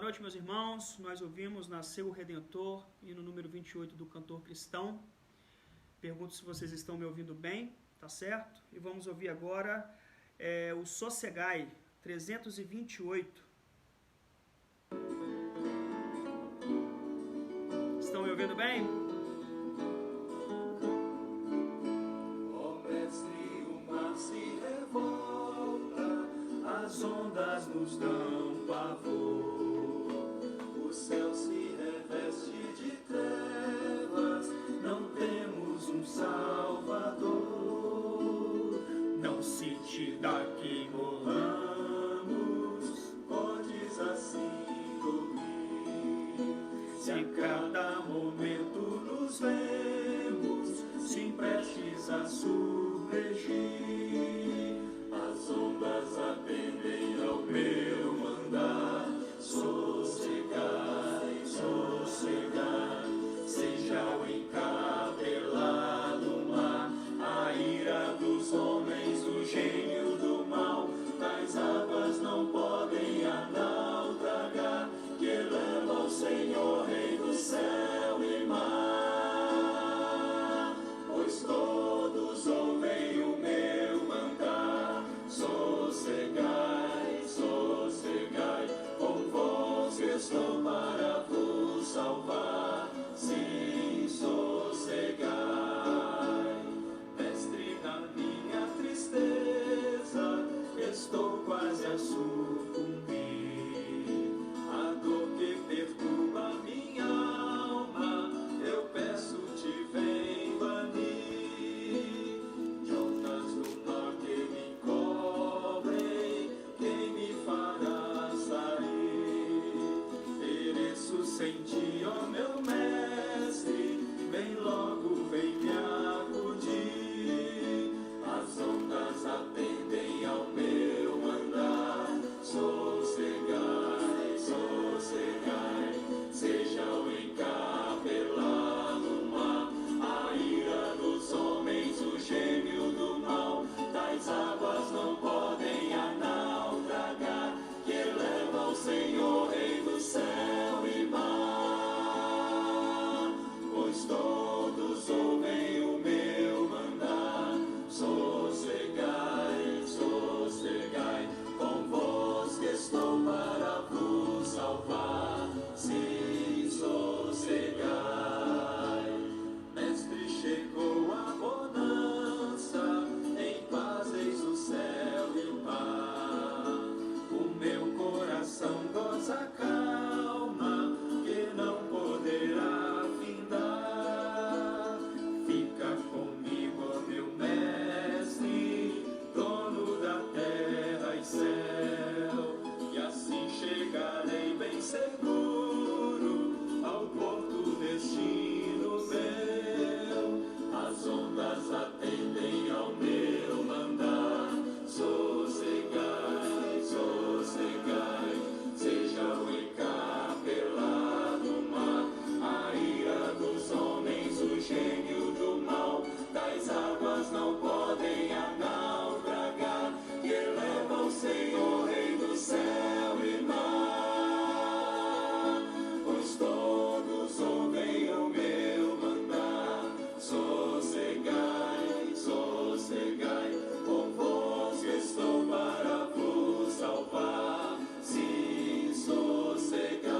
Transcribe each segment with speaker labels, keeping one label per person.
Speaker 1: Boa noite, meus irmãos. Nós ouvimos Nasceu o Redentor, hino número 28 do cantor cristão. Pergunto se vocês estão me ouvindo bem, tá certo? E vamos ouvir agora o Sossegai, 328. Estão me ouvindo bem?
Speaker 2: Ó mestre, o mar se revolta, as ondas nos dão pavor. O céu se reveste de trevas, não temos um Salvador.
Speaker 1: Não se te dá que
Speaker 2: Morramos, podes assim dormir. Se a cada momento nos vemos, se prestes a submergir, as ondas atendem ao meu mandar. Sossegai, sossegai, seja o encabelado mar, a ira dos homens, o gênio do mal, das águas não podem naufragar, que eleva o Senhor, Rei do céu e mar, pois todos ouvem o meu mandar. Sossegai, sossegai, convosco estou para vos salvar. Sim, sossegai, mestre da minha tristeza, estou quase a sucumbir. A dor que perturba minha alma, eu peço-te, vem banir. De ondas do mar que me cobrem, quem me fará sair? Pereço sem ti, ó meu mestre, vem logo, vem me acudir. As ondas atendem ao meu mandar. Sossegai, sossegai, seja o encabelado mar, a ira dos homens, o gênio do mal, das águas não podem naufragar, que eleva o Senhor, Rei do céu e mar, pois todos ouvem o meu mandar. Sossegai, sossegai, convosco estou para vos salvar. Sim, sossegai, mestre, chegou a bonança, em paz eis o céu e o mar. O meu coração goza calma, que não poderá findar. Fica comigo, ó meu mestre, dono da terra e céu, e assim chegarei bem seguro ao porto, destino meu. As ondas atendem ao meu mandar. Sossegai, sossegai, seja o encabelado mar, a ira dos homens, o gênio do mal, das águas não podem naufragar, que eleva o Senhor, Rei do céu e mar, pois todos ouvem o meu mandar. Sossegai, sossegai, convosco estou para vos salvar. Sim, sossegai,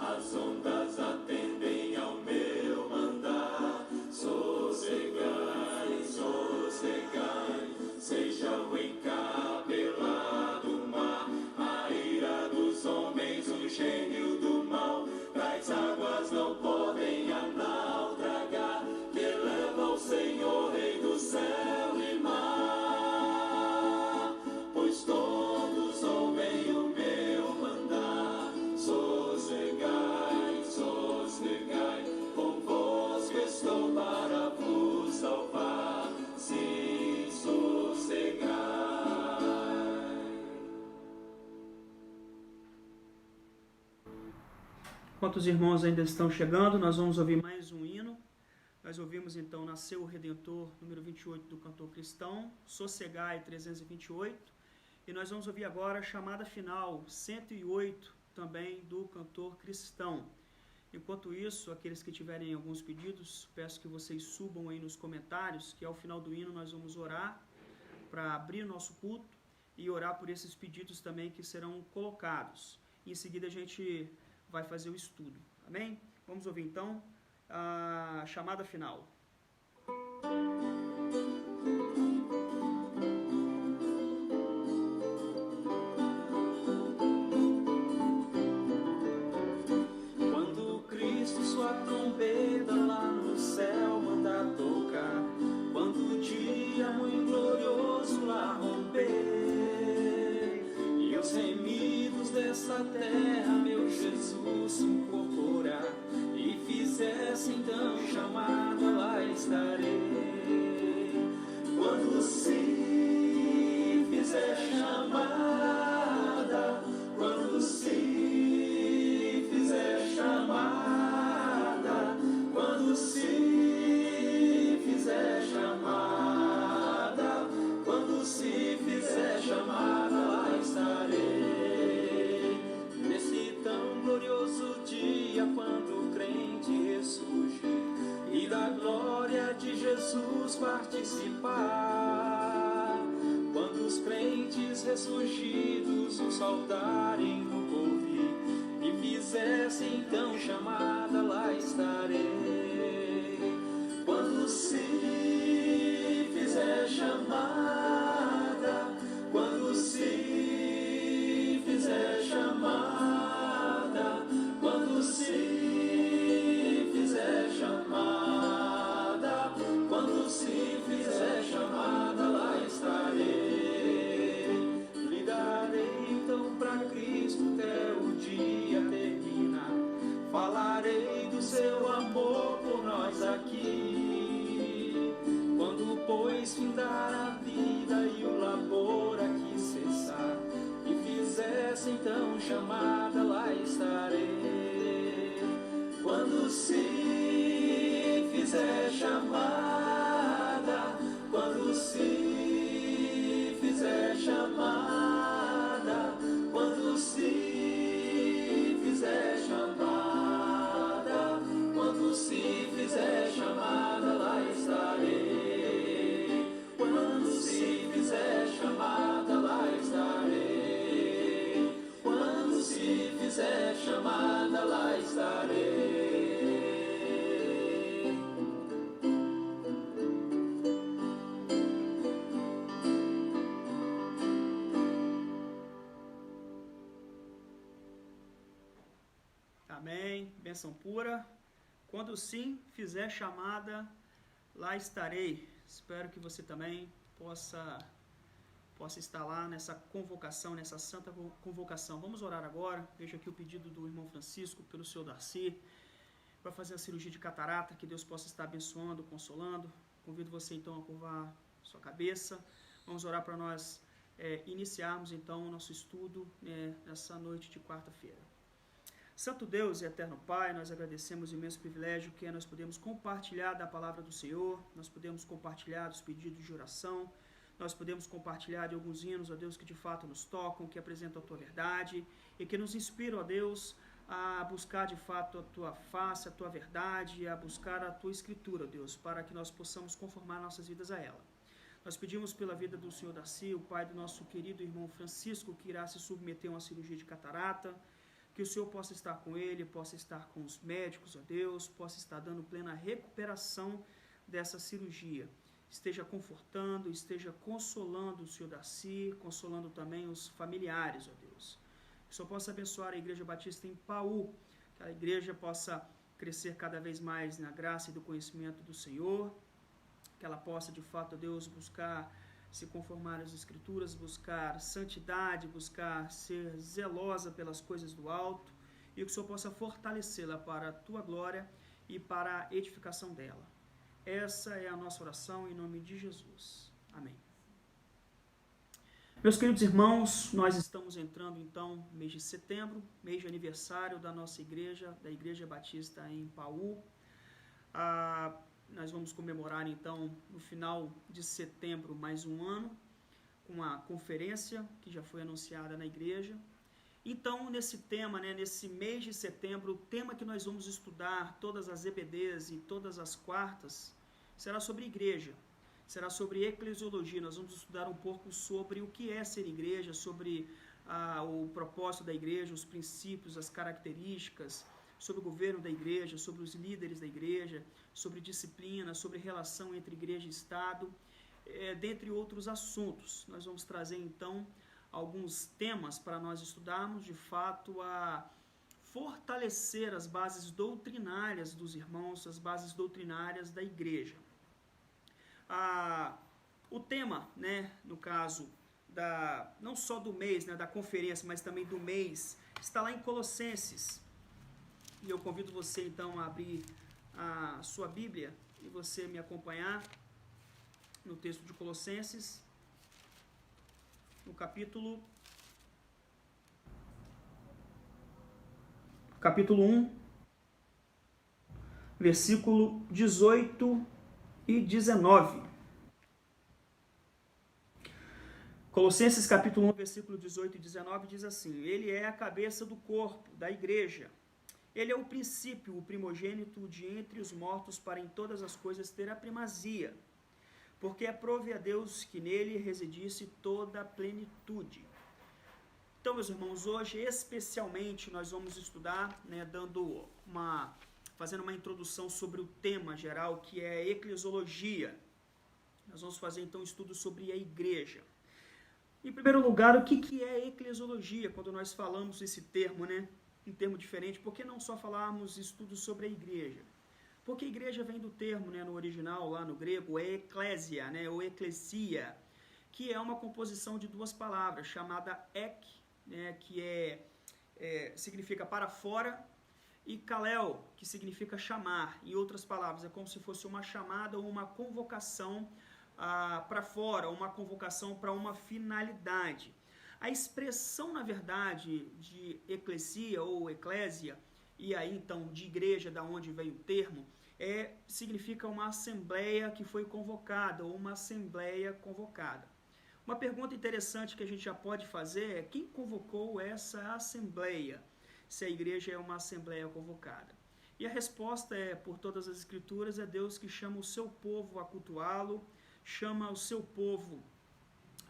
Speaker 2: as ondas atendem ao meu mandar. Sossegai, sossegai, seja o encabelado mar, a ira dos homens, o gênio do mal, das águas não podem naufragar, que eleva o Senhor, Rei do céu e mar, pois todos ouvem o meu mandar. Sossegai, sossegai, convosco estou para vos salvar. Sim, sossegai.
Speaker 1: Enquanto os irmãos ainda estão chegando, nós vamos ouvir mais um hino. Nós ouvimos então Nasceu o Redentor, número 28 do cantor cristão, Sossegai, 328. E nós vamos ouvir agora a chamada final, 108, também do Cantor Cristão. Enquanto isso, aqueles que tiverem alguns pedidos, peço que vocês subam aí nos comentários, que ao final do hino nós vamos orar para abrir o nosso culto e orar por esses pedidos também que serão colocados. E em seguida a gente vai fazer o estudo. Amém? Vamos ouvir então a chamada final.
Speaker 2: Quando Cristo sua trombeta lá no céu manda tocar, quando o dia muito glorioso lá romper, e os remidos dessa terra meu Jesus se incorporar, e fizesse então chamada, lá estarei. Quando se fizer chamada, quando se fizer chamada, quando se fizer chamada, quando se fizer chamada, lá estarei. Nesse tão glorioso dia, quando o crente ressurgir e da glória de Jesus participar, quando os crentes ressurgidos o saudarem no porvir e fizessem então chamada, lá estarei. Quando se fizer chamada, quando se fizer chamada, quando se fizer chamada, quando se fizer chamada, lá estarei. Lhe darei então pra Cristo até o dia terminar. Falarei do seu amor por nós aqui. Quando, pois, findar a vida e o labor aqui cessar, e fizesse então chamada, lá estarei. Quando se fizer chamada, quando se fizer chamada, quando se fizer chamada, quando se fizer chamada, lá estarei. Quando se fizer chamada, lá estarei. Quando se fizer chamada, lá estarei.
Speaker 1: Amém. Bênção pura. Quando sim fizer chamada, lá estarei. Espero que você também possa estar lá nessa convocação, nessa santa convocação. Vamos orar agora. Veja aqui o pedido do irmão Francisco pelo senhor Darcy, para fazer a cirurgia de catarata, que Deus possa estar abençoando, consolando. Convido você então a curvar sua cabeça. Vamos orar para nós iniciarmos então o nosso estudo nessa noite de quarta-feira. Santo Deus e eterno Pai, nós agradecemos o imenso privilégio que nós podemos compartilhar da palavra do Senhor, nós podemos compartilhar dos pedidos de oração, nós podemos compartilhar de alguns hinos, ó Deus, que de fato nos tocam, que apresentam a Tua verdade e que nos inspiram, ó Deus, a buscar de fato a Tua face, a Tua verdade, a buscar a Tua Escritura, ó Deus, para que nós possamos conformar nossas vidas a ela. Nós pedimos pela vida do Senhor Darcy, o pai do nosso querido irmão Francisco, que irá se submeter a uma cirurgia de catarata, que o Senhor possa estar com ele, possa estar com os médicos, ó Deus, possa estar dando plena recuperação dessa cirurgia. Esteja confortando, esteja consolando o Senhor Darcy, consolando também os familiares, ó Deus. Que o Senhor possa abençoar a Igreja Batista em Paú, que a igreja possa crescer cada vez mais na graça e do conhecimento do Senhor, que ela possa, de fato, ó Deus, buscar se conformar às Escrituras, buscar santidade, buscar ser zelosa pelas coisas do alto, e que o Senhor possa fortalecê-la para a Tua glória e para a edificação dela. Essa é a nossa oração em nome de Jesus. Amém. Meus queridos irmãos, nós estamos entrando então no mês de setembro, mês de aniversário da nossa igreja, da Igreja Batista em Paú. Nós vamos comemorar então no final de setembro mais um ano, com a conferência que já foi anunciada na igreja. Então, nesse tema, nesse mês de setembro, o tema que nós vamos estudar todas as EBDs e todas as quartas será sobre igreja, será sobre eclesiologia. Nós vamos estudar um pouco sobre o que é ser igreja, sobre o propósito da igreja, os princípios, as características, sobre o governo da igreja, sobre os líderes da igreja, sobre disciplina, sobre relação entre igreja e Estado, dentre outros assuntos. Nós vamos trazer, então, alguns temas para nós estudarmos, de fato, a fortalecer as bases doutrinárias dos irmãos, as bases doutrinárias da igreja. O tema, no caso, não só do mês, da conferência, mas também do mês, está lá em Colossenses. E eu convido você, então, a abrir a sua Bíblia e você me acompanhar no texto de Colossenses, no capítulo 1, versículo 18 e 19. Colossenses capítulo 1, versículo 18 e 19 diz assim: Ele é a cabeça do corpo, da igreja. Ele é o princípio, o primogênito de entre os mortos, para em todas as coisas ter a primazia. Porque aprove a Deus que nele residisse toda a plenitude. Então, meus irmãos, hoje especialmente nós vamos estudar, fazendo uma introdução sobre o tema geral, que é a eclesiologia. Nós vamos fazer então um estudo sobre a igreja. Em primeiro lugar, o que é eclesiologia? Quando nós falamos esse termo, um termo diferente, por que não só falarmos estudos sobre a igreja? Porque a igreja vem do termo, no original, lá no grego, é eclésia, ou eclesia, que é uma composição de duas palavras, chamada ek, que significa para fora, e kalel, que significa chamar. Em outras palavras, é como se fosse uma chamada ou uma convocação para fora, uma convocação para uma finalidade. A expressão, na verdade, de eclesia ou eclésia, e aí então de igreja, da onde veio o termo, significa uma assembleia que foi convocada, ou uma assembleia convocada. Uma pergunta interessante que a gente já pode fazer é: quem convocou essa assembleia, se a igreja é uma assembleia convocada? E a resposta por todas as escrituras, é Deus que chama o seu povo a cultuá-lo, chama o seu povo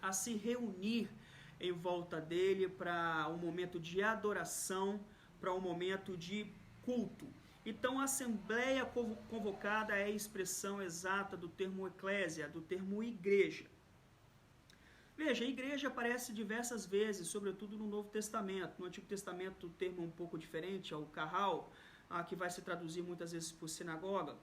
Speaker 1: a se reunir em volta dele para um momento de adoração, para um momento de culto. Então, a assembleia convocada é a expressão exata do termo eclésia, do termo igreja. Veja, a igreja aparece diversas vezes, sobretudo no Novo Testamento. No Antigo Testamento, o termo é um pouco diferente, é o carral, que vai se traduzir muitas vezes por sinagoga.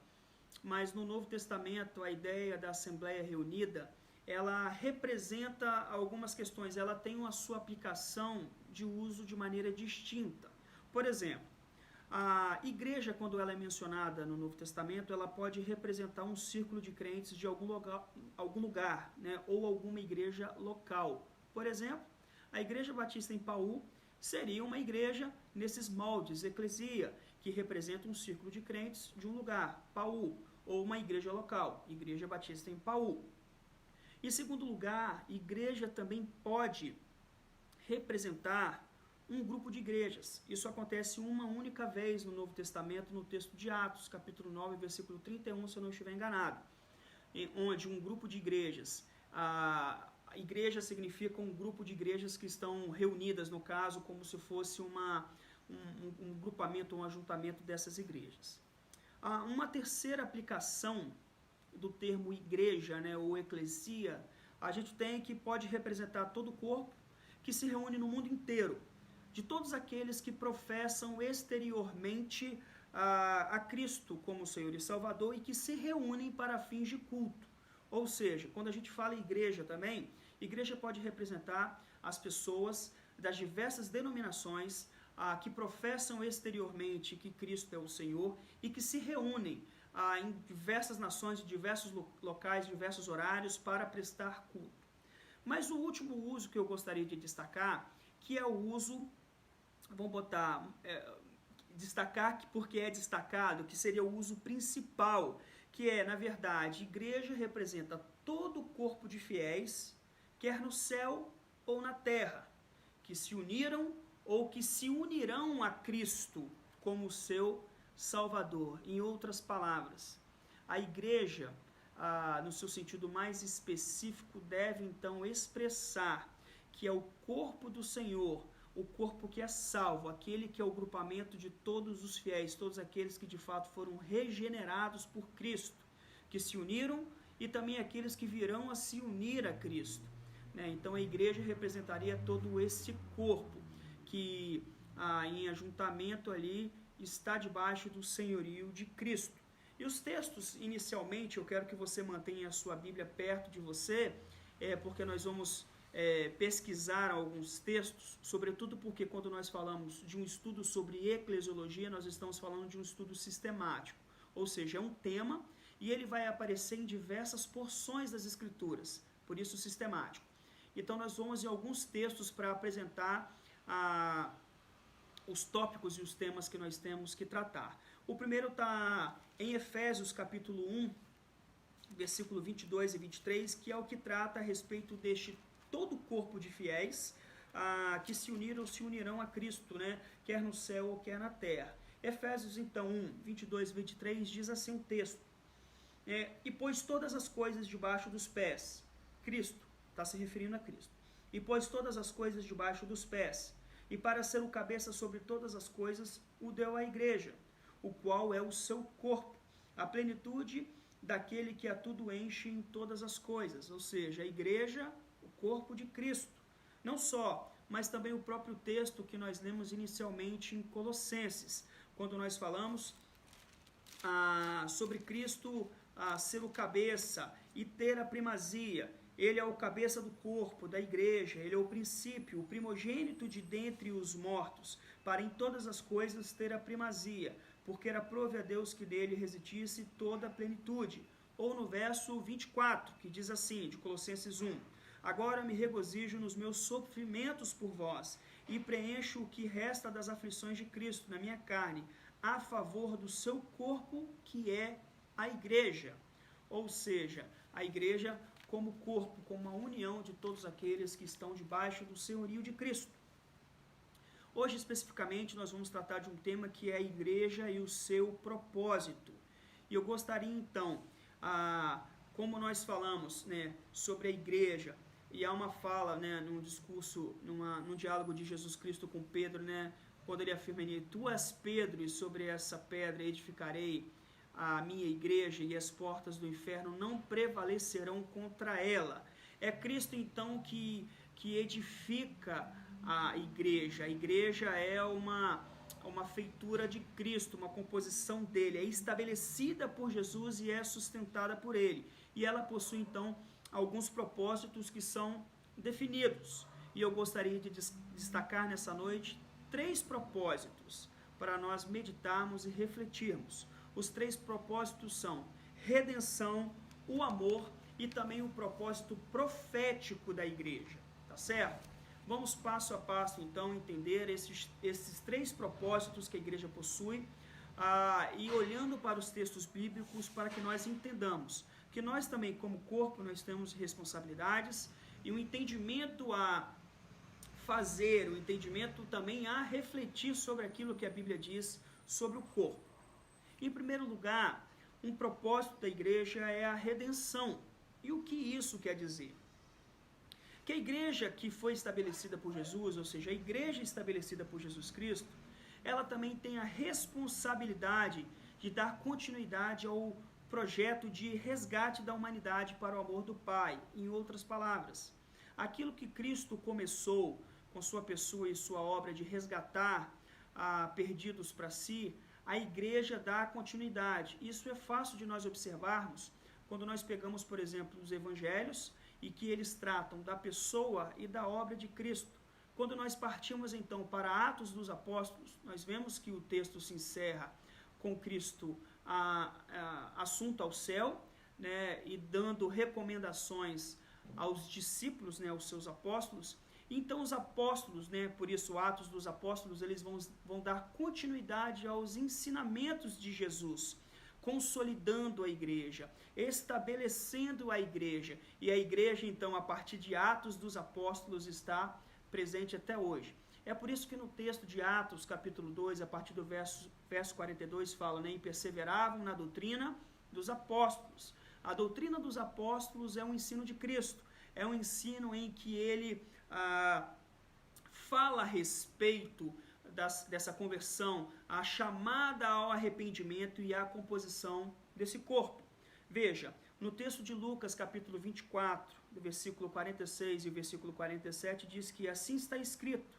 Speaker 1: Mas no Novo Testamento, a ideia da assembleia reunida, ela representa algumas questões, ela tem a sua aplicação de uso de maneira distinta. Por exemplo, a igreja, quando ela é mencionada no Novo Testamento, ela pode representar um círculo de crentes de algum lugar, ou alguma igreja local. Por exemplo, a Igreja Batista em Paú seria uma igreja nesses moldes, eclesia, que representa um círculo de crentes de um lugar, Paú, ou uma igreja local, Igreja Batista em Paú. Em segundo lugar, igreja também pode representar um grupo de igrejas. Isso acontece uma única vez no Novo Testamento, no texto de Atos, capítulo 9, versículo 31, se eu não estiver enganado, onde um grupo de igrejas, a igreja significa um grupo de igrejas que estão reunidas, no caso, como se fosse um grupamento, um ajuntamento dessas igrejas. Uma terceira aplicação do termo igreja, ou eclesia, a gente tem que pode representar todo o corpo que se reúne no mundo inteiro, de todos aqueles que professam exteriormente a Cristo como Senhor e Salvador e que se reúnem para fins de culto. Ou seja, quando a gente fala igreja também, igreja pode representar as pessoas das diversas denominações que professam exteriormente que Cristo é o Senhor e que se reúnem em diversas nações, em diversos locais, diversos horários para prestar culto. Mas o último uso que eu gostaria de destacar, que é o uso, destacar porque é destacado, que seria o uso principal, que é, na verdade, igreja representa todo o corpo de fiéis, quer no céu ou na terra, que se uniram ou que se unirão a Cristo como seu Salvador. Em outras palavras, a igreja, no seu sentido mais específico, deve então expressar que é o corpo do Senhor, o corpo que é salvo, aquele que é o grupamento de todos os fiéis, todos aqueles que de fato foram regenerados por Cristo, que se uniram, e também aqueles que virão a se unir a Cristo. Então a igreja representaria todo esse corpo que em ajuntamento ali está debaixo do senhorio de Cristo. E os textos, inicialmente, eu quero que você mantenha a sua Bíblia perto de você, porque nós vamos pesquisar alguns textos, sobretudo porque quando nós falamos de um estudo sobre eclesiologia, nós estamos falando de um estudo sistemático, ou seja, é um tema e ele vai aparecer em diversas porções das Escrituras, por isso sistemático. Então nós vamos em alguns textos para apresentar os tópicos e os temas que nós temos que tratar. O primeiro está em Efésios capítulo 1, versículo 22 e 23, que é o que trata a respeito deste todo o corpo de fiéis que se uniram, se unirão a Cristo, quer no céu ou quer na terra. Efésios então 1, 22 e 23 diz assim o texto: e pôs todas as coisas debaixo dos pés, Cristo, está se referindo a Cristo, e pôs todas as coisas debaixo dos pés, e para ser o cabeça sobre todas as coisas, o deu à igreja, o qual é o seu corpo, a plenitude daquele que a tudo enche em todas as coisas, ou seja, a igreja, o corpo de Cristo. Não só, mas também o próprio texto que nós lemos inicialmente em Colossenses, quando nós falamos sobre Cristo ser o cabeça e ter a primazia. Ele é o cabeça do corpo, da igreja, ele é o princípio, o primogênito de dentre os mortos, para em todas as coisas ter a primazia, porque era aprove a Deus que nele residisse toda a plenitude. Ou no verso 24, que diz assim, de Colossenses 1, agora me regozijo nos meus sofrimentos por vós, e preencho o que resta das aflições de Cristo na minha carne, a favor do seu corpo, que é a igreja. Ou seja, a igreja como corpo, como uma união de todos aqueles que estão debaixo do senhorio de Cristo. Hoje, especificamente, nós vamos tratar de um tema que é a igreja e o seu propósito. E eu gostaria, então, como nós falamos sobre a igreja, e há uma fala num discurso, num diálogo de Jesus Cristo com Pedro, quando ele afirma: tu és Pedro, e sobre essa pedra edificarei a minha igreja, e as portas do inferno não prevalecerão contra ela. É Cristo então que edifica a igreja. A igreja é uma feitura de Cristo, uma composição dele, é estabelecida por Jesus e é sustentada por ele, e ela possui então alguns propósitos que são definidos, e eu gostaria de destacar nessa noite 3 propósitos para nós meditarmos e refletirmos. Os 3 propósitos são redenção, o amor e também o propósito profético da igreja, tá certo? Vamos passo a passo então entender esses 3 propósitos que a igreja possui e olhando para os textos bíblicos para que nós entendamos que nós também como corpo nós temos responsabilidades e um entendimento a fazer, um entendimento também a refletir sobre aquilo que a Bíblia diz sobre o corpo. Em primeiro lugar, um propósito da igreja é a redenção. E o que isso quer dizer? Que a igreja que foi estabelecida por Jesus, ou seja, a igreja estabelecida por Jesus Cristo, ela também tem a responsabilidade de dar continuidade ao projeto de resgate da humanidade para o amor do Pai. Em outras palavras, aquilo que Cristo começou com sua pessoa e sua obra de resgatar perdidos para si, a igreja dá continuidade. Isso é fácil de nós observarmos quando nós pegamos, por exemplo, os evangelhos e que eles tratam da pessoa e da obra de Cristo. Quando nós partimos então para Atos dos Apóstolos, nós vemos que o texto se encerra com Cristo assunto ao céu, e dando recomendações aos discípulos, aos seus apóstolos. Então os apóstolos, por isso Atos dos Apóstolos, eles vão dar continuidade aos ensinamentos de Jesus, consolidando a igreja, estabelecendo a igreja. E a igreja, então, a partir de Atos dos Apóstolos, está presente até hoje. É por isso que no texto de Atos, capítulo 2, a partir do verso 42, fala, né, e perseveravam na doutrina dos apóstolos. A doutrina dos apóstolos é um ensino de Cristo, é um ensino em que ele fala a respeito dessa conversão, a chamada ao arrependimento e a composição desse corpo. Veja, no texto de Lucas, capítulo 24, do versículo 46 e o versículo 47, diz que assim está escrito,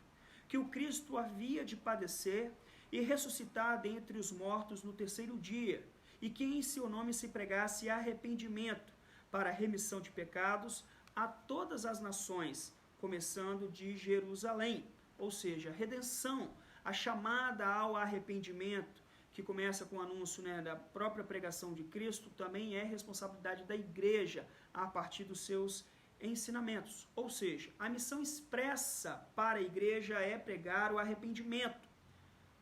Speaker 1: que o Cristo havia de padecer e ressuscitar dentre os mortos no terceiro dia, e que em seu nome se pregasse arrependimento para a remissão de pecados a todas as nações, começando de Jerusalém. Ou seja, redenção, a chamada ao arrependimento, que começa com o anúncio, né, da própria pregação de Cristo, também é responsabilidade da igreja a partir dos seus ensinamentos. Ou seja, a missão expressa para a igreja é pregar o arrependimento.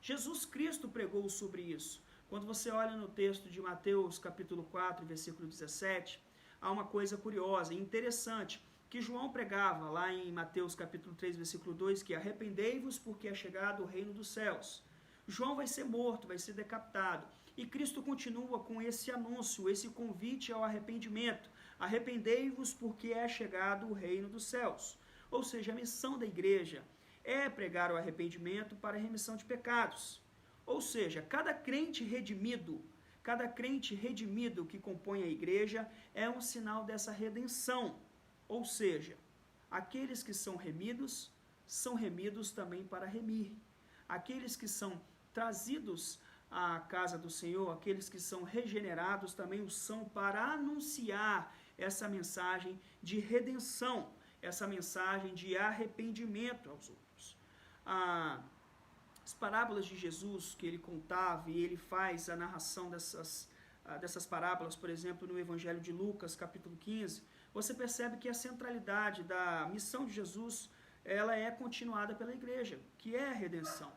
Speaker 1: Jesus Cristo pregou sobre isso. Quando você olha no texto de Mateus, capítulo 4, versículo 17, há uma coisa curiosa e interessante, que João pregava lá em Mateus, capítulo 3, versículo 2, que arrependei-vos porque é chegado o reino dos céus. João vai ser morto, vai ser decapitado. E Cristo continua com esse anúncio, esse convite ao arrependimento. Arrependei-vos porque é chegado o reino dos céus. Ou seja, a missão da igreja é pregar o arrependimento para a remissão de pecados. Ou seja, cada crente redimido que compõe a igreja é um sinal dessa redenção. Ou seja, aqueles que são remidos também para remir. Aqueles que são trazidos à casa do Senhor, aqueles que são regenerados também o são para anunciar essa mensagem de redenção, essa mensagem de arrependimento aos outros. As parábolas de Jesus que ele contava, e ele faz a narração dessas parábolas, por exemplo, no Evangelho de Lucas, capítulo 15, você percebe que a centralidade da missão de Jesus, ela é continuada pela igreja, que é a redenção.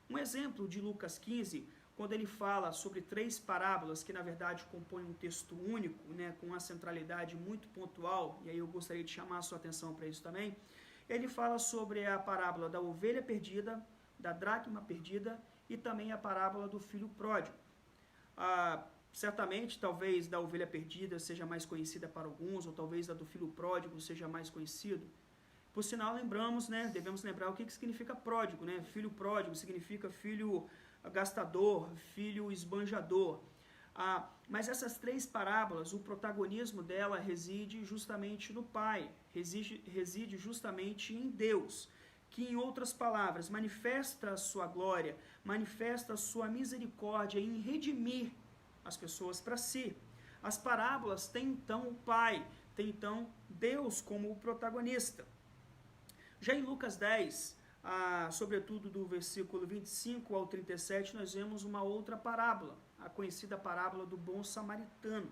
Speaker 1: Um exemplo de Lucas 15, quando ele fala sobre 3 parábolas, que na verdade compõem um texto único, né, com uma centralidade muito pontual, e aí eu gostaria de chamar a sua atenção para isso também, ele fala sobre a parábola da ovelha perdida, da dracma perdida e também a parábola do filho pródigo. Certamente, talvez da ovelha perdida seja mais conhecida para alguns, ou talvez a do filho pródigo seja mais conhecido. Por sinal, devemos lembrar o que significa pródigo, né? Filho pródigo significa filho gastador, filho esbanjador. Mas essas 3 parábolas, o protagonismo dela reside justamente no Pai, reside justamente em Deus, que, em outras palavras, manifesta a sua glória, manifesta a sua misericórdia em redimir as pessoas para si. As parábolas têm então o Pai, têm então Deus como o protagonista. Já em Lucas 10, sobretudo do versículo 25 ao 37, nós vemos uma outra parábola, a conhecida parábola do bom samaritano.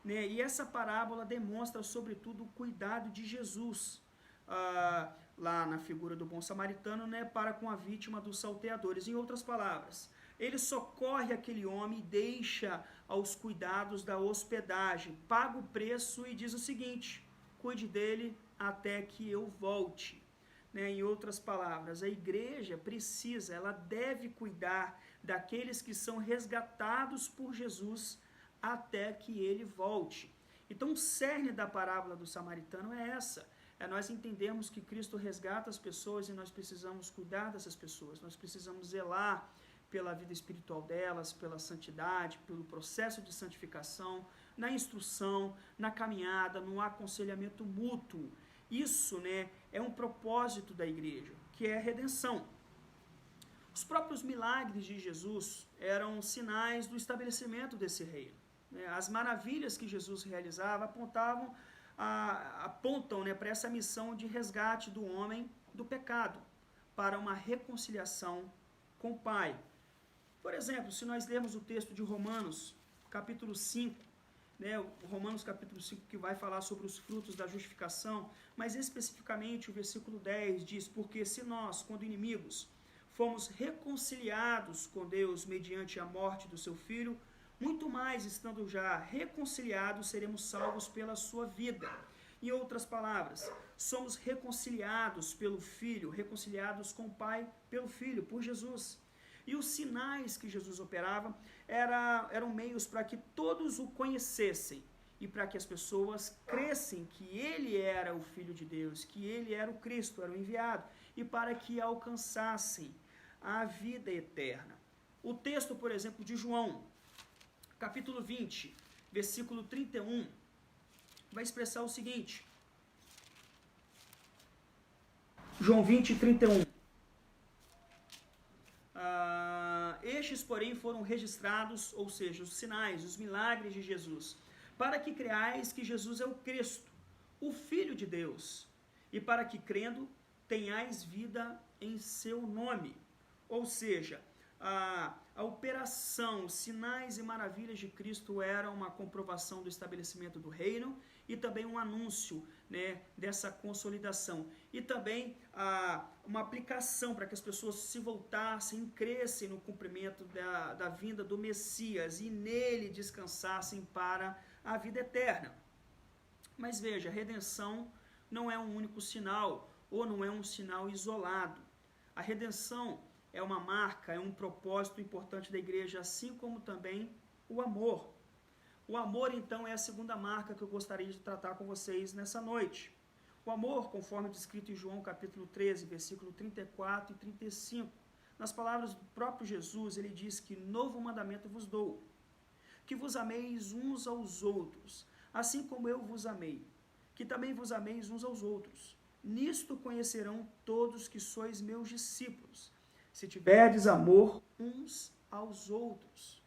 Speaker 1: Né? E essa parábola demonstra, sobretudo, o cuidado de Jesus, lá na figura do bom samaritano, né, para com a vítima dos salteadores. Em outras palavras, ele socorre aquele homem e deixa aos cuidados da hospedagem, paga o preço e diz o seguinte: cuide dele até que eu volte. Né? Em outras palavras, a igreja ela deve cuidar daqueles que são resgatados por Jesus até que ele volte. Então, o cerne da parábola do samaritano é essa. Nós entendemos que Cristo resgata as pessoas e nós precisamos cuidar dessas pessoas. Nós precisamos zelar pela vida espiritual delas, pela santidade, pelo processo de santificação, na instrução, na caminhada, no aconselhamento mútuo. Isso, né, é um propósito da igreja, que é a redenção. Os próprios milagres de Jesus eram sinais do estabelecimento desse reino. As maravilhas que Jesus realizava apontam, né, para essa missão de resgate do homem do pecado, para uma reconciliação com o Pai. Por exemplo, se nós lermos o texto de Romanos, capítulo 5, né, Romanos capítulo 5, que vai falar sobre os frutos da justificação, mas especificamente o versículo 10 diz: porque se nós, quando inimigos, fomos reconciliados com Deus mediante a morte do seu Filho, muito mais, estando já reconciliados, seremos salvos pela sua vida. Em outras palavras, somos reconciliados pelo Filho, reconciliados com o Pai pelo Filho, por Jesus. E os sinais que Jesus operava eram meios para que todos o conhecessem e para que as pessoas crescem que ele era o Filho de Deus, que ele era o Cristo, era o enviado, e para que alcançassem a vida eterna. O texto, por exemplo, de João, capítulo 20, versículo 31, vai expressar o seguinte. João 20, 31. Estes, porém, foram registrados, ou seja, os sinais, os milagres de Jesus, para que creais que Jesus é o Cristo, o Filho de Deus, e para que, crendo, tenhais vida em seu nome. Ou seja, a operação, os sinais e maravilhas de Cristo era uma comprovação do estabelecimento do reino e também um anúncio, né, dessa consolidação. E também uma aplicação para que as pessoas se voltassem e crescem no cumprimento da vinda do Messias e nele descansassem para a vida eterna. Mas veja, a redenção não é um único sinal ou não é um sinal isolado. A redenção é uma marca, é um propósito importante da igreja, assim como também o amor. O amor, então, é a segunda marca que eu gostaria de tratar com vocês nessa noite. O amor, conforme descrito em João capítulo 13, versículo 34 e 35. Nas palavras do próprio Jesus, ele diz que novo mandamento vos dou, que vos ameis uns aos outros, assim como eu vos amei, que também vos ameis uns aos outros. Nisto conhecerão todos que sois meus discípulos, se tiverdes amor uns aos outros.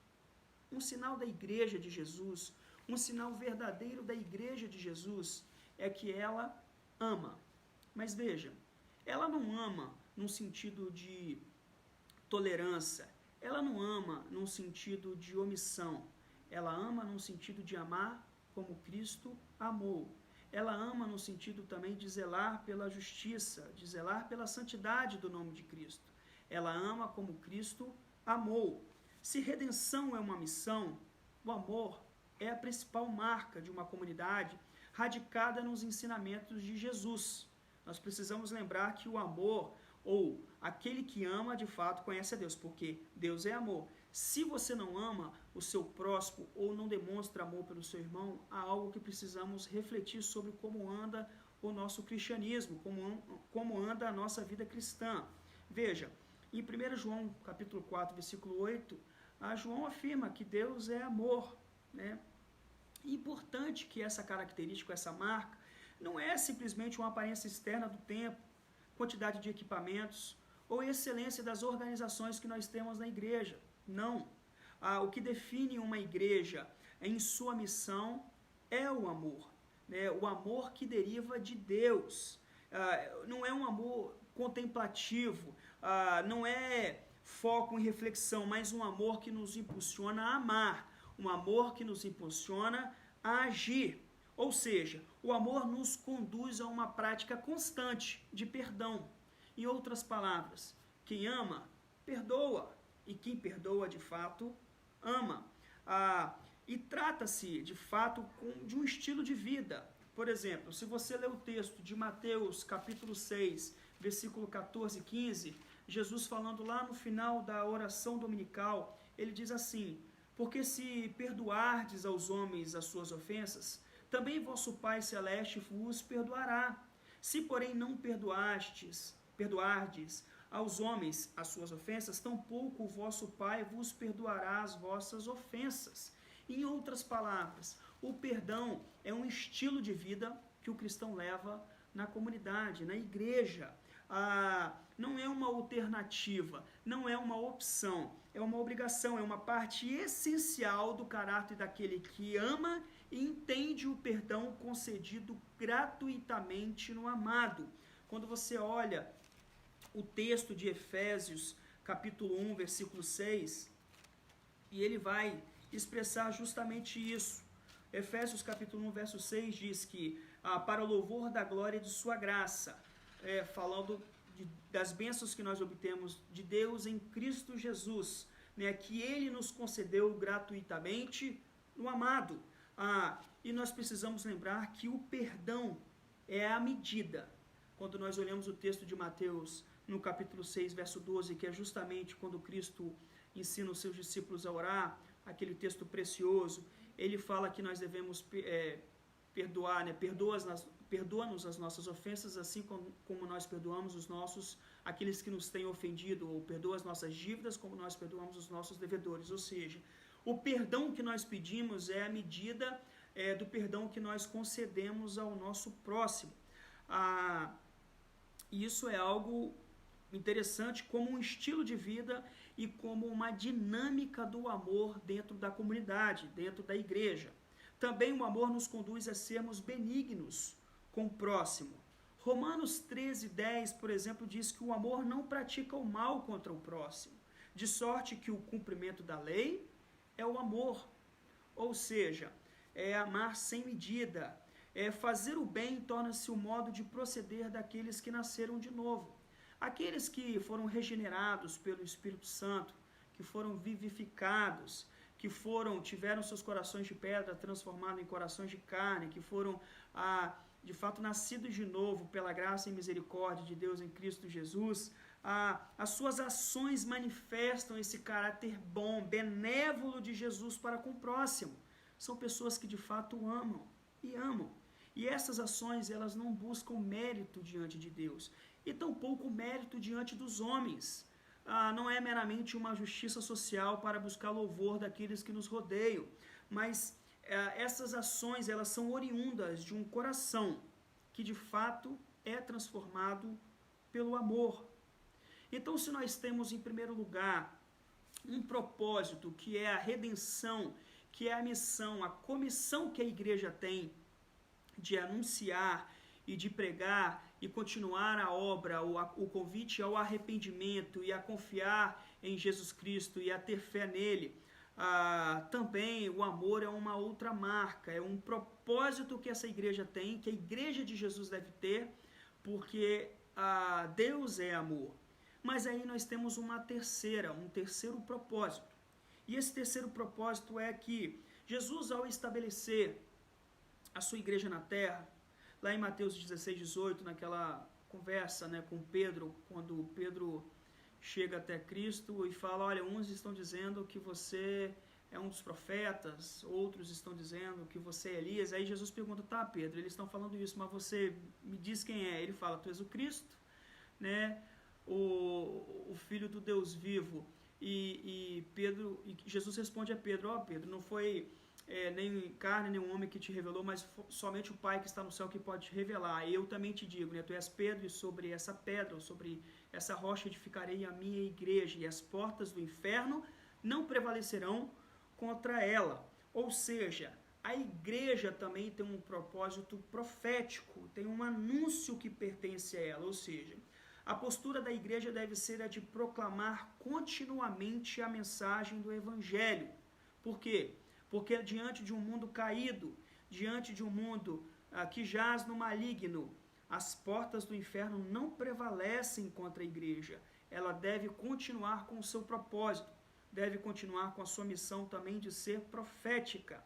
Speaker 1: Um sinal da igreja de Jesus, um sinal verdadeiro da igreja de Jesus é que ela ama. Mas veja, ela não ama num sentido de tolerância, ela não ama num sentido de omissão, ela ama num sentido de amar como Cristo amou. Ela ama no sentido também de zelar pela justiça, de zelar pela santidade do nome de Cristo. Ela ama como Cristo amou. Se redenção é uma missão, o amor é a principal marca de uma comunidade radicada nos ensinamentos de Jesus. Nós precisamos lembrar que o amor, ou aquele que ama, de fato conhece a Deus, porque Deus é amor. Se você não ama o seu próximo ou não demonstra amor pelo seu irmão, há algo que precisamos refletir sobre como anda o nosso cristianismo, como anda a nossa vida cristã. Veja, em 1 João capítulo 4, versículo 8, João afirma que Deus é amor, né? É importante que essa característica, essa marca, não é simplesmente uma aparência externa do templo, quantidade de equipamentos ou excelência das organizações que nós temos na igreja. Não. O que define uma igreja em sua missão é o amor, né? O amor que deriva de Deus. Não é um amor contemplativo, não é foco em reflexão, mas um amor que nos impulsiona a amar, um amor que nos impulsiona a agir. Ou seja, o amor nos conduz a uma prática constante de perdão. Em outras palavras, quem ama, perdoa, e quem perdoa, de fato, ama. E trata-se, de fato, de um estilo de vida. Por exemplo, se você ler o texto de Mateus, capítulo 6, versículo 14 e 15, Jesus falando lá no final da oração dominical, ele diz assim: porque se perdoardes aos homens as suas ofensas, também vosso Pai Celeste vos perdoará. Se, porém, não perdoardes aos homens as suas ofensas, tampouco o vosso Pai vos perdoará as vossas ofensas. Em outras palavras, o perdão é um estilo de vida que o cristão leva na comunidade, na igreja. Não é uma alternativa, não é uma opção, é uma obrigação, é uma parte essencial do caráter daquele que ama e entende o perdão concedido gratuitamente no amado. Quando você olha o texto de Efésios, capítulo 1, versículo 6, e ele vai expressar justamente isso. Efésios, capítulo 1, verso 6, diz que para o louvor da glória de sua graça, falando das bênçãos que nós obtemos de Deus em Cristo Jesus, né, que Ele nos concedeu gratuitamente no amado. E nós precisamos lembrar que o perdão é a medida. Quando nós olhamos o texto de Mateus, no capítulo 6, verso 12, que é justamente quando Cristo ensina os seus discípulos a orar, aquele texto precioso, ele fala que nós devemos perdoar, né? Perdoa-nos as nossas ofensas, assim como nós perdoamos aqueles que nos têm ofendido, ou perdoa as nossas dívidas, como nós perdoamos os nossos devedores. Ou seja, o perdão que nós pedimos é a medida do perdão que nós concedemos ao nosso próximo. Isso é algo interessante como um estilo de vida e como uma dinâmica do amor dentro da comunidade, dentro da igreja. Também o amor nos conduz a sermos benignos com o próximo. Romanos 13:10, por exemplo, diz que o amor não pratica o mal contra o próximo, de sorte que o cumprimento da lei é o amor. Ou seja, é amar sem medida. Fazer o bem torna-se o modo de proceder daqueles que nasceram de novo. Aqueles que foram regenerados pelo Espírito Santo, que foram vivificados, que tiveram seus corações de pedra transformados em corações de carne, que foram, de fato, nascidos de novo pela graça e misericórdia de Deus em Cristo Jesus, as suas ações manifestam esse caráter bom, benévolo de Jesus para com o próximo. São pessoas que de fato amam. E essas ações, elas não buscam mérito diante de Deus, e tampouco mérito diante dos homens. Não é meramente uma justiça social para buscar louvor daqueles que nos rodeiam, mas essas ações, elas são oriundas de um coração que de fato é transformado pelo amor. Então, se nós temos em primeiro lugar um propósito, que é a redenção, que é a missão, a comissão que a igreja tem de anunciar e de pregar e continuar a obra, o convite ao arrependimento e a confiar em Jesus Cristo e a ter fé nele, também o amor é uma outra marca, é um propósito que essa igreja tem, que a igreja de Jesus deve ter, porque Deus é amor. Mas aí nós temos um terceiro propósito. E esse terceiro propósito é que Jesus, ao estabelecer a sua igreja na terra, lá em Mateus 16:18, naquela conversa, né, com Pedro, quando Pedro chega até Cristo e fala, olha, uns estão dizendo que você é um dos profetas, outros estão dizendo que você é Elias. Aí Jesus pergunta, tá, Pedro, eles estão falando isso, mas você me diz quem é? Ele fala, tu és o Cristo, né, o Filho do Deus vivo. E Jesus responde a Pedro, Pedro, não foi nem carne, nem um homem que te revelou, mas somente o Pai que está no céu que pode te revelar. E eu também te digo, né, tu és Pedro, e sobre essa pedra, ou sobre essa rocha edificarei a minha igreja, e as portas do inferno não prevalecerão contra ela. Ou seja, a igreja também tem um propósito profético, tem um anúncio que pertence a ela, ou seja, a postura da igreja deve ser a de proclamar continuamente a mensagem do Evangelho. Por quê? Porque diante de um mundo caído, diante de um mundo que jaz no maligno, as portas do inferno não prevalecem contra a igreja. Ela deve continuar com o seu propósito, deve continuar com a sua missão também de ser profética.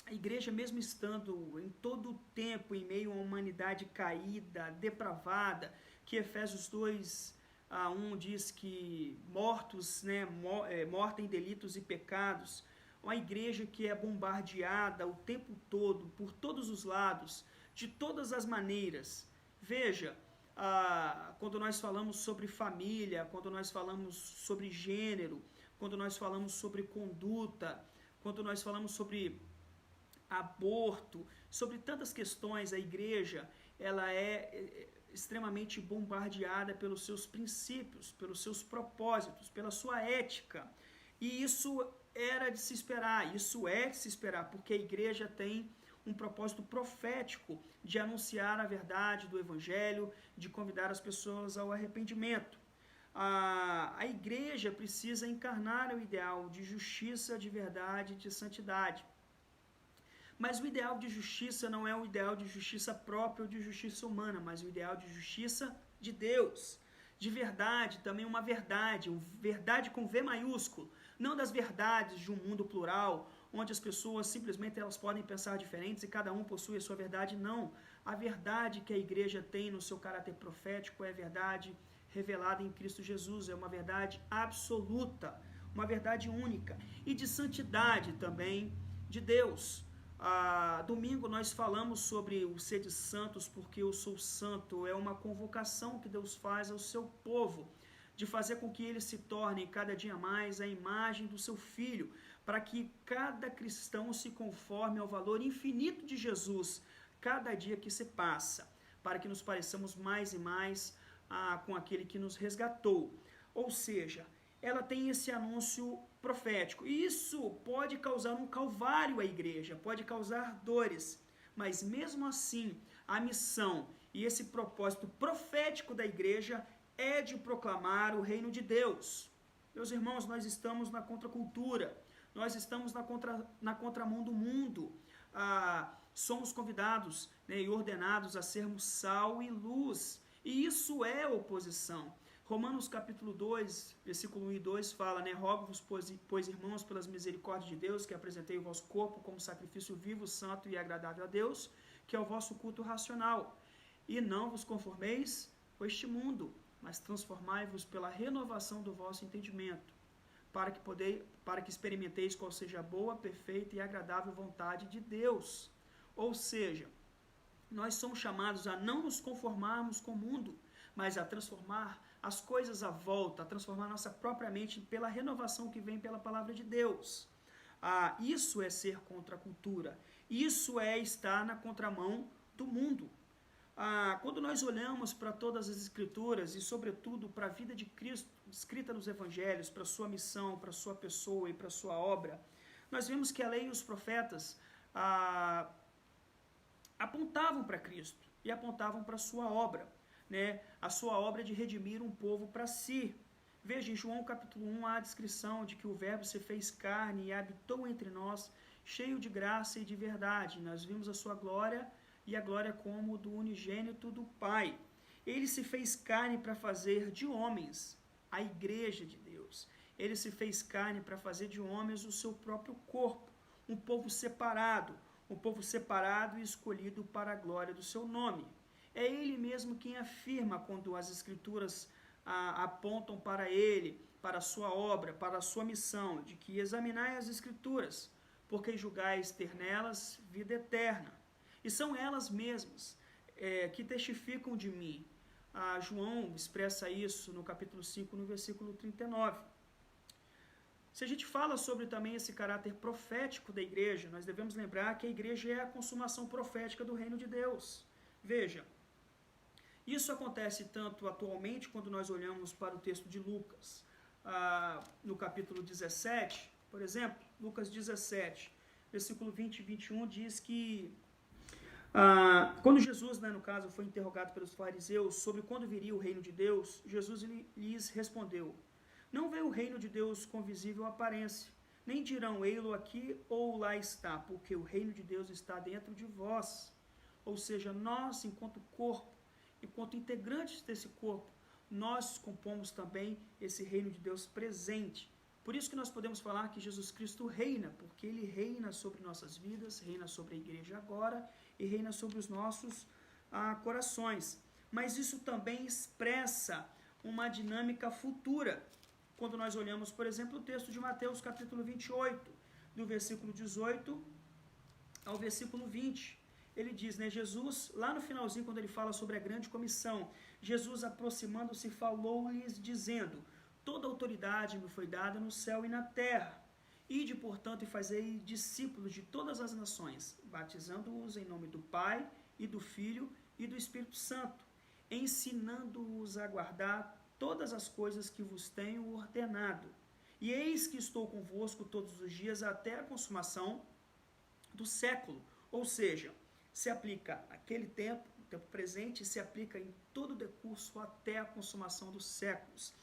Speaker 1: A igreja, mesmo estando em todo o tempo em meio a uma humanidade caída, depravada, que Efésios 2:1 diz que mortos, né, morta em delitos e pecados, uma igreja que é bombardeada o tempo todo, por todos os lados, de todas as maneiras. Veja, quando nós falamos sobre família, quando nós falamos sobre gênero, quando nós falamos sobre conduta, quando nós falamos sobre aborto, sobre tantas questões, a igreja, ela é extremamente bombardeada pelos seus princípios, pelos seus propósitos, pela sua ética. E isso era de se esperar, isso é de se esperar, porque a igreja tem um propósito profético de anunciar a verdade do Evangelho, de convidar as pessoas ao arrependimento. A igreja precisa encarnar o ideal de justiça, de verdade, de santidade. Mas o ideal de justiça não é o ideal de justiça própria ou de justiça humana, mas o ideal de justiça de Deus, de verdade, também uma verdade com V maiúsculo, não das verdades de um mundo plural, onde as pessoas simplesmente elas podem pensar diferentes e cada um possui a sua verdade. Não. A verdade que a igreja tem no seu caráter profético é a verdade revelada em Cristo Jesus, é uma verdade absoluta, uma verdade única e de santidade também de Deus. Domingo nós falamos sobre o ser de santos porque eu sou santo, é uma convocação que Deus faz ao seu povo, de fazer com que eles se tornem cada dia mais a imagem do seu Filho, para que cada cristão se conforme ao valor infinito de Jesus, cada dia que se passa, para que nos pareçamos mais e mais com aquele que nos resgatou. Ou seja, ela tem esse anúncio profético, e isso pode causar um calvário à igreja, pode causar dores, mas mesmo assim, a missão e esse propósito profético da igreja é de proclamar o reino de Deus. Meus irmãos, nós estamos na contracultura, nós estamos na contramão do mundo, somos convidados, né, e ordenados a sermos sal e luz, e isso é oposição. Romanos capítulo 2, versículo 1 e 2 fala, né, rogo-vos, pois irmãos, pelas misericórdias de Deus, que apresentei o vosso corpo como sacrifício vivo, santo e agradável a Deus, que é o vosso culto racional, e não vos conformeis com este mundo, mas transformai-vos pela renovação do vosso entendimento, para que experimenteis qual seja a boa, perfeita e agradável vontade de Deus. Ou seja, nós somos chamados a não nos conformarmos com o mundo, mas a transformar as coisas à volta, a transformar nossa própria mente pela renovação que vem pela palavra de Deus. Isso é ser contra a cultura, isso é estar na contramão do mundo. Quando nós olhamos para todas as escrituras e sobretudo para a vida de Cristo escrita nos evangelhos, para a sua missão, para a sua pessoa e para a sua obra, nós vemos que a lei e os profetas apontavam para Cristo e apontavam para a sua obra, né? A sua obra de redimir um povo para si. Veja, em João capítulo 1 há a descrição de que o verbo se fez carne e habitou entre nós, cheio de graça e de verdade. Nós vimos a sua glória e a glória como do unigênito do Pai. Ele se fez carne para fazer de homens a igreja de Deus. Ele se fez carne para fazer de homens o seu próprio corpo, um povo separado e escolhido para a glória do seu nome. É ele mesmo quem afirma quando as escrituras apontam para ele, para a sua obra, para a sua missão, de que examinai as escrituras, porque julgais ter nelas vida eterna. E são elas mesmas que testificam de mim. João expressa isso no capítulo 5, no versículo 39. Se a gente fala sobre também esse caráter profético da igreja, nós devemos lembrar que a igreja é a consumação profética do reino de Deus. Veja, isso acontece tanto atualmente quando nós olhamos para o texto de Lucas, no capítulo 17, por exemplo, Lucas 17, versículo 20 e 21 diz que quando Jesus, né, no caso, foi interrogado pelos fariseus sobre quando viria o reino de Deus, Jesus lhes respondeu: não vê o reino de Deus com visível aparência, nem dirão ei-lo aqui ou lá está, porque o reino de Deus está dentro de vós. Ou seja, nós, enquanto corpo, enquanto integrantes desse corpo, nós compomos também esse reino de Deus presente. Por isso que nós podemos falar que Jesus Cristo reina, porque Ele reina sobre nossas vidas, reina sobre a igreja agora e reina sobre os nossos corações. Mas isso também expressa uma dinâmica futura. Quando nós olhamos, por exemplo, o texto de Mateus capítulo 28, do versículo 18 ao versículo 20. Ele diz, né, Jesus, lá no finalzinho, quando ele fala sobre a grande comissão, Jesus, aproximando-se, falou-lhes, dizendo: toda autoridade me foi dada no céu e na terra. Ide, portanto, e fazei discípulos de todas as nações, batizando-os em nome do Pai, e do Filho, e do Espírito Santo, ensinando-os a guardar todas as coisas que vos tenho ordenado. E eis que estou convosco todos os dias até a consumação do século. Ou seja, se aplica aquele tempo, o tempo presente, se aplica em todo o decurso até a consumação dos séculos.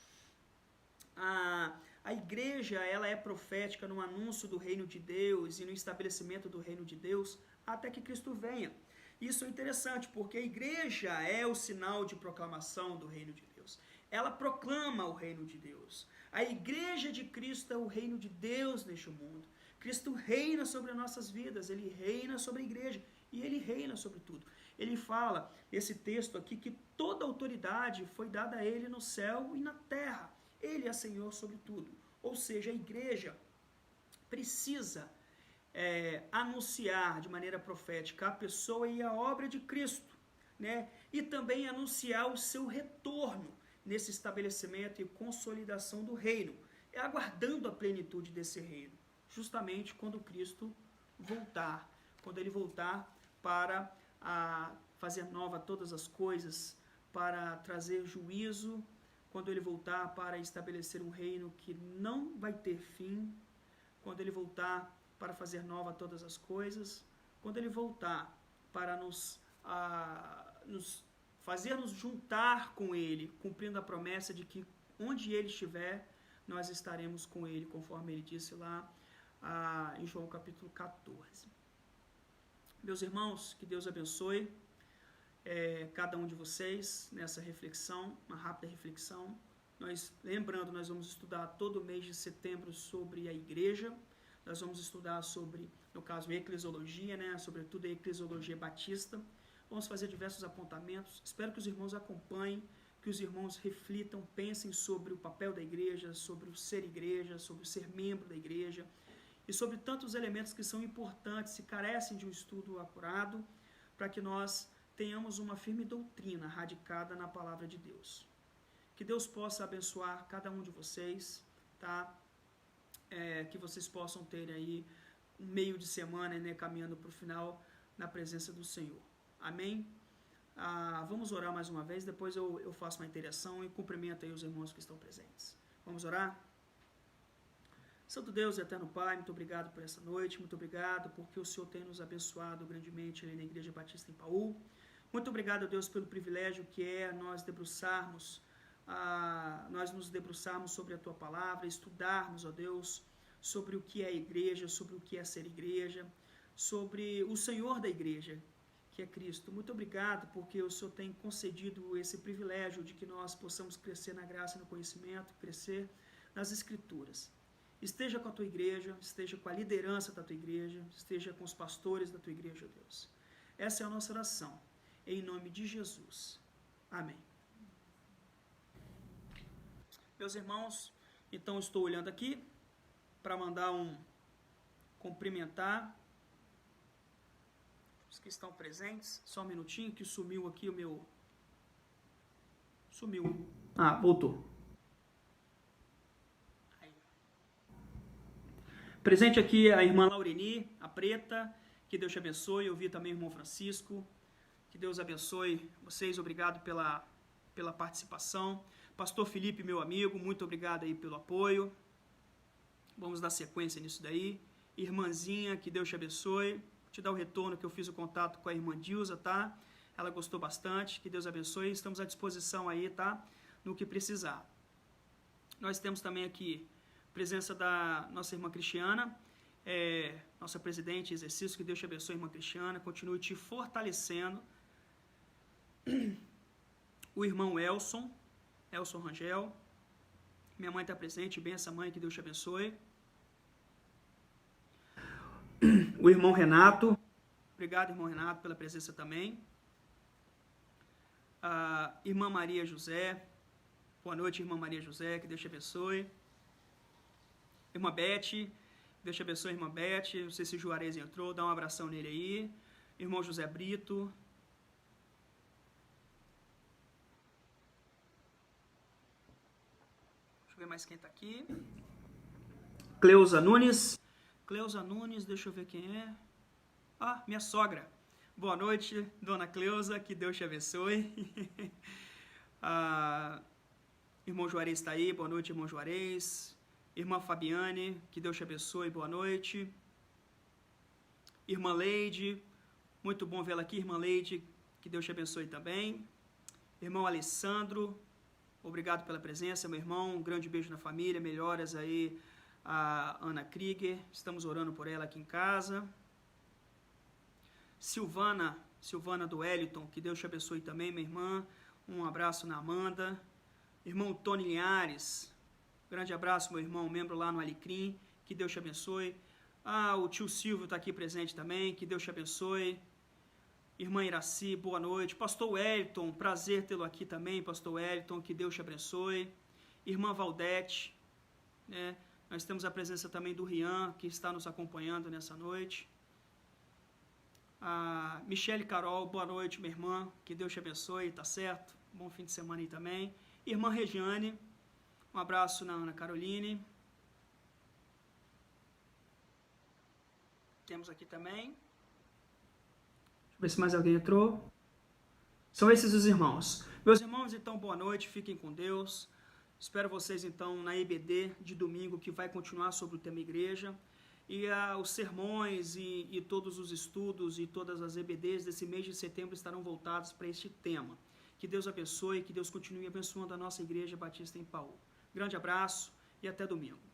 Speaker 1: A igreja, ela é profética no anúncio do reino de Deus e no estabelecimento do reino de Deus até que Cristo venha. Isso é interessante, porque a igreja é o sinal de proclamação do reino de Deus. Ela proclama o reino de Deus. A igreja de Cristo é o reino de Deus neste mundo. Cristo reina sobre as nossas vidas, Ele reina sobre a igreja e Ele reina sobre tudo. Ele fala, esse texto aqui, que toda autoridade foi dada a Ele no céu e na terra. Ele é Senhor sobre tudo. Ou seja, a igreja precisa anunciar de maneira profética a pessoa e a obra de Cristo, né? E também anunciar o seu retorno nesse estabelecimento e consolidação do reino, aguardando a plenitude desse reino, justamente quando Cristo voltar, quando Ele voltar para fazer nova todas as coisas, para trazer juízo, quando Ele voltar para estabelecer um reino que não vai ter fim, quando Ele voltar para fazer nova todas as coisas, quando Ele voltar para fazer nos juntar com Ele, cumprindo a promessa de que onde Ele estiver, nós estaremos com Ele, conforme Ele disse lá em João capítulo 14. Meus irmãos, que Deus abençoe cada um de vocês nessa reflexão, uma rápida reflexão. Lembrando, nós vamos estudar todo mês de setembro sobre a igreja. Nós vamos estudar sobre, no caso, a eclesiologia, né? Sobretudo a eclesiologia batista. Vamos fazer diversos apontamentos. Espero que os irmãos acompanhem, que os irmãos reflitam, pensem sobre o papel da igreja, sobre o ser igreja, sobre o ser membro da igreja e sobre tantos elementos que são importantes e carecem de um estudo acurado para que nós tenhamos uma firme doutrina radicada na palavra de Deus. Que Deus possa abençoar cada um de vocês, tá? Que vocês possam ter aí um meio de semana, né, caminhando para o final na presença do Senhor. Amém? Vamos orar mais uma vez, depois eu faço uma interação e cumprimento aí os irmãos que estão presentes. Vamos orar? Santo Deus e eterno Pai, muito obrigado por essa noite, muito obrigado porque o Senhor tem nos abençoado grandemente ali na Igreja Batista em Paú. Muito obrigado, Deus, pelo privilégio que é nós nos debruçarmos sobre a Tua Palavra, estudarmos, ó Deus, sobre o que é a igreja, sobre o que é ser igreja, sobre o Senhor da igreja, que é Cristo. Muito obrigado porque o Senhor tem concedido esse privilégio de que nós possamos crescer na graça e no conhecimento, crescer nas Escrituras. Esteja com a Tua igreja, esteja com a liderança da Tua igreja, esteja com os pastores da Tua igreja, ó Deus. Essa é a nossa oração, em nome de Jesus. Amém. Meus irmãos, então estou olhando aqui para mandar cumprimentar os que estão presentes. Só um minutinho que sumiu aqui o meu... Sumiu. Voltou. Aí. Presente aqui a irmã Laureni, a Preta. Que Deus te abençoe. Eu vi também o irmão Francisco. Que Deus abençoe vocês. Obrigado pela participação. Pastor Felipe, meu amigo, muito obrigado aí pelo apoio. Vamos dar sequência nisso daí. Irmãzinha, que Deus te abençoe. Vou te dar o retorno que eu fiz o contato com a irmã Dilza, tá? Ela gostou bastante. Que Deus abençoe. Estamos à disposição aí, tá? No que precisar. Nós temos também aqui a presença da nossa irmã Cristiana, nossa presidente em exercício. Que Deus te abençoe, irmã Cristiana. Continue te fortalecendo. O irmão Elson Rangel. Minha mãe está presente, benção mãe, que Deus te abençoe. O irmão Renato, obrigado irmão Renato pela presença também. A irmã Maria José, boa noite irmã Maria José, que Deus te abençoe. Irmã Beth, Deus te abençoe irmã Beth, não sei se o Juarez entrou, dá um abração nele aí. Irmão José Brito. Ver mais quem está aqui. Cleusa Nunes, deixa eu ver quem é. Minha sogra. Boa noite, dona Cleusa, que Deus te abençoe. Irmão Juarez está aí, boa noite, irmão Juarez. Irmã Fabiane, que Deus te abençoe, boa noite. Irmã Leide, muito bom vê-la aqui, irmã Leide, que Deus te abençoe também. Irmão Alessandro, obrigado pela presença, meu irmão. Um grande beijo na família. Melhoras aí a Ana Krieger. Estamos orando por ela aqui em casa. Silvana do Wellington. Que Deus te abençoe também, minha irmã. Um abraço na Amanda. Irmão Tony Linhares. Grande abraço, meu irmão. Membro lá no Alecrim. Que Deus te abençoe. O tio Silvio está aqui presente também, que Deus te abençoe. Irmã Iraci, boa noite. Pastor Wellington, prazer tê-lo aqui também, Pastor Wellington, que Deus te abençoe. Irmã Valdete, né? Nós temos a presença também do Rian, que está nos acompanhando nessa noite. A Michele Carol, boa noite, minha irmã, que Deus te abençoe, tá certo? Bom fim de semana aí também. Irmã Regiane, um abraço na Ana Caroline. Temos aqui também. Deixa eu ver se mais alguém entrou. São esses os irmãos. Meus irmãos, então, boa noite, fiquem com Deus. Espero vocês, então, na EBD de domingo, que vai continuar sobre o tema igreja. E os sermões e todos os estudos e todas as EBDs desse mês de setembro estarão voltados para este tema. Que Deus abençoe, que Deus continue abençoando a nossa Igreja Batista em Paú. Grande abraço e até domingo.